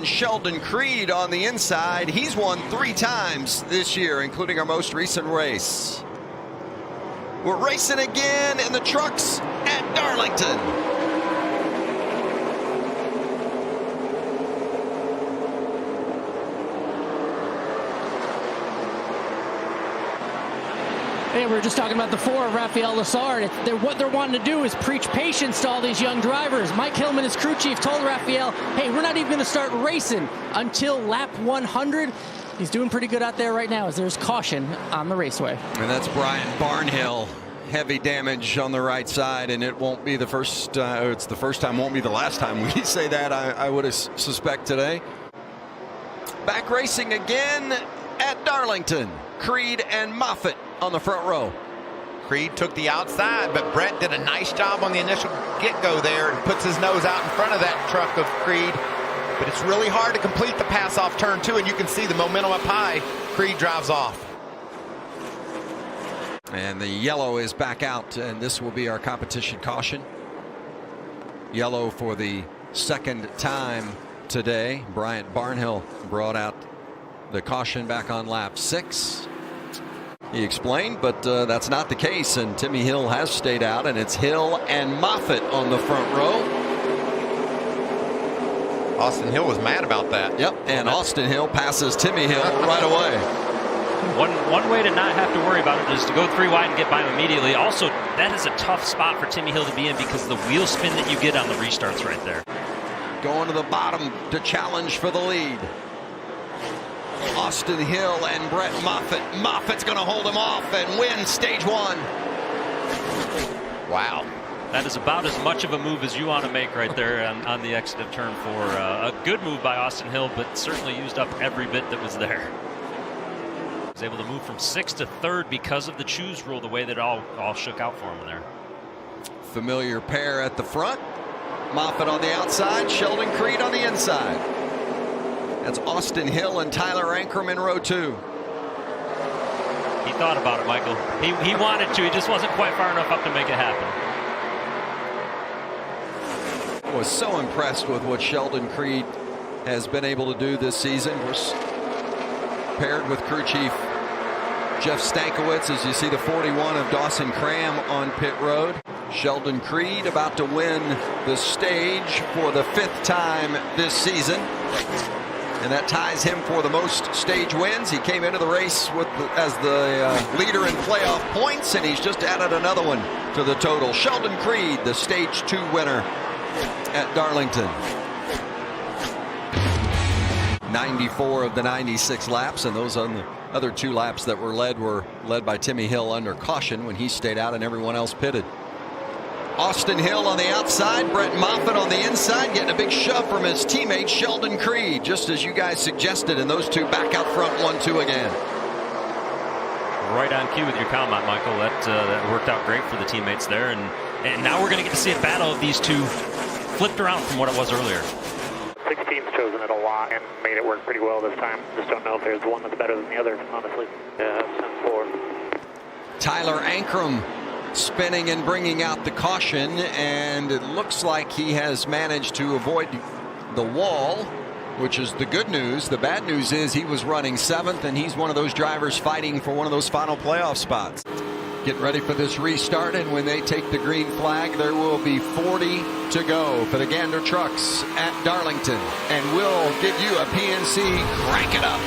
and Sheldon Creed on the inside. He's won 3 times this year, including our most recent race. We're racing again in the trucks at Darlington. Hey, we were just talking about the 4 of Rafael Lessard. What they're wanting to do is preach patience to all these young drivers. Mike Hillman, his crew chief, told Rafael, hey, we're not even going to start racing until lap 100. He's doing pretty good out there right now as there's caution on the raceway. And that's Brian Barnhill. Heavy damage on the right side, and it won't be the first, it's the first time, won't be the last time we say that, I would suspect today. Back racing again at Darlington. Creed and Moffitt on the front row. Creed took the outside, but Brett did a nice job on the initial get-go there and puts his nose out in front of that truck of Creed. But it's really hard to complete the pass off turn 2, and you can see the momentum up high. Creed drives off. And the yellow is back out, and this will be our competition caution. Yellow for the second time today. Bryant Barnhill brought out the caution back on lap 6. He explained, but that's not the case, and Timmy Hill has stayed out, and it's Hill and Moffitt on the front row. Austin Hill was mad about that. Yep, and Austin Hill passes Timmy Hill right away. One way to not have to worry about it is to go 3 wide and get by him immediately. Also, that is a tough spot for Timmy Hill to be in because of the wheel spin that you get on the restarts right there. Going to the bottom to challenge for the lead. Austin Hill and Brett Moffitt. Moffitt's going to hold him off and win stage 1. Wow. That is about as much of a move as you want to make right there on the exit of turn 4. A good move by Austin Hill, but certainly used up every bit that was there. He was able to move from 6th to 3rd because of the choose rule, the way that it all shook out for him there. Familiar pair at the front. Moffitt on the outside, Sheldon Creed on the inside. That's Austin Hill and Tyler Ankrum in row 2. He thought about it, Michael. He wanted to, he just wasn't quite far enough up to make it happen. I was so impressed with what Sheldon Creed has been able to do this season. We're paired with crew chief Jeff Stankiewicz as you see the 41 of Dawson Cram on pit road. Sheldon Creed about to win the stage for the 5th time this season. And that ties him for the most stage wins. He came into the race as the leader in playoff points, and he's just added another one to the total. Sheldon Creed, the stage 2 winner at Darlington. 94 of the 96 laps, and those on the other 2 laps that were led by Timmy Hill under caution when he stayed out and everyone else pitted. Austin Hill on the outside, Brett Moffitt on the inside, getting a big shove from his teammate Sheldon Creed, just as you guys suggested, and those 2 back out front 1-2 again. Right on cue with your comment, Michael. That worked out great for the teammates there, and now we're going to get to see a battle of these 2 flipped around from what it was earlier. 16's chosen it a lot and made it work pretty well this time. Just don't know if there's one that's better than the other, honestly. Yeah, that's 4. Tyler Ankrum spinning and bringing out the caution, and it looks like he has managed to avoid the wall, which is the good news. The bad news is he was running 7th, and he's one of those drivers fighting for one of those final playoff spots. Get ready for this restart, and when they take the green flag, there will be 40 to go for the Gander Trucks at Darlington, and we'll give you a PNC crank it up.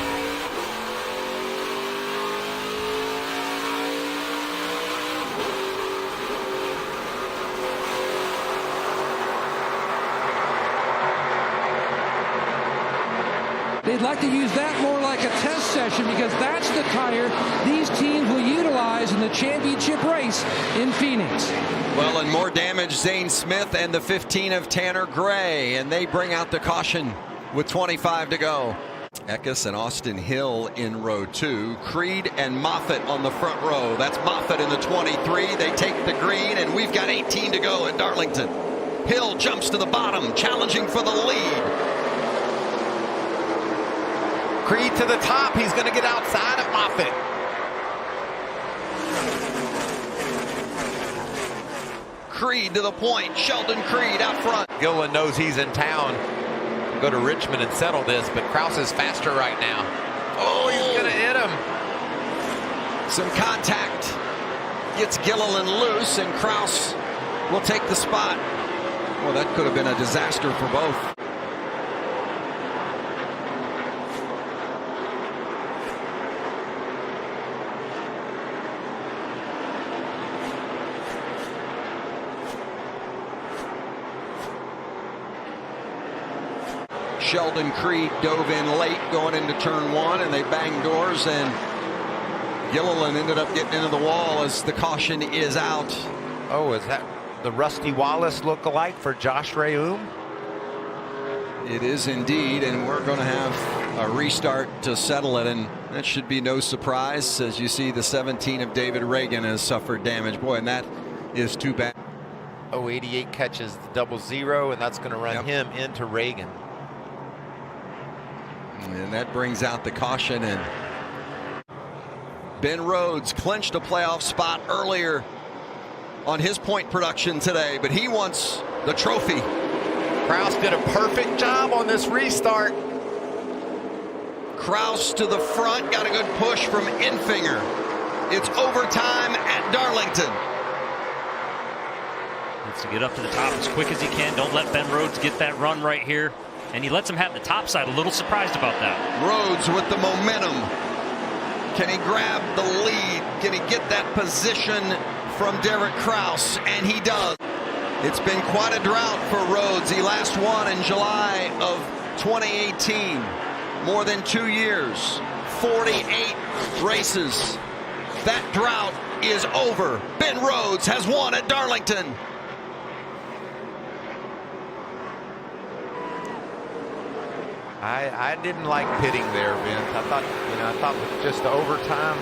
They'd like to use that more like a test session because that's the tire these teams will utilize in the championship race in Phoenix. Well, and more damage, Zane Smith and the 15 of Tanner Gray, and they bring out the caution with 25 to go. Eckes and Austin Hill in row 2. Creed and Moffitt on the front row. That's Moffitt in the 23. They take the green, and we've got 18 to go at Darlington. Hill jumps to the bottom, challenging for the lead. Creed to the top. He's going to get outside of Moffitt. Creed to the point. Sheldon Creed out front. Gillen knows he's in town. can go to Richmond and settle this, but Kraus is faster right now. Oh, he's going to hit him. Some contact. Gets Gilliland loose, and Kraus will take the spot. Well, that could have been a disaster for both. Sheldon Creed dove in late going into turn one, and they banged doors, and Gilliland ended up getting into the wall as the caution is out. Oh, is that the Rusty Wallace look-alike for Josh Reaume? It is indeed, and we're going to have a restart to settle it, and that should be no surprise as you see the 17 of David Reagan has suffered damage. Boy, and that is too bad. Oh, 88 catches the 00, and that's going to run him into Reagan. And that brings out the caution, and Ben Rhodes clinched a playoff spot earlier on his point production today, but he wants the trophy. Kraus did a perfect job on this restart. Kraus to the front, got a good push from Enfinger. It's overtime at Darlington. Needs to get up to the top as quick as he can. Don't let Ben Rhodes get that run right here. And he lets him have the top side. A little surprised about that. Rhodes with the momentum. Can he grab the lead? Can he get that position from Derek Kraus? And he does. It's been quite a drought for Rhodes. He last won in July of 2018. More than 2 years. 48 races. That drought is over. Ben Rhodes has won at Darlington. I didn't like pitting there, Vince. I thought with just the overtime.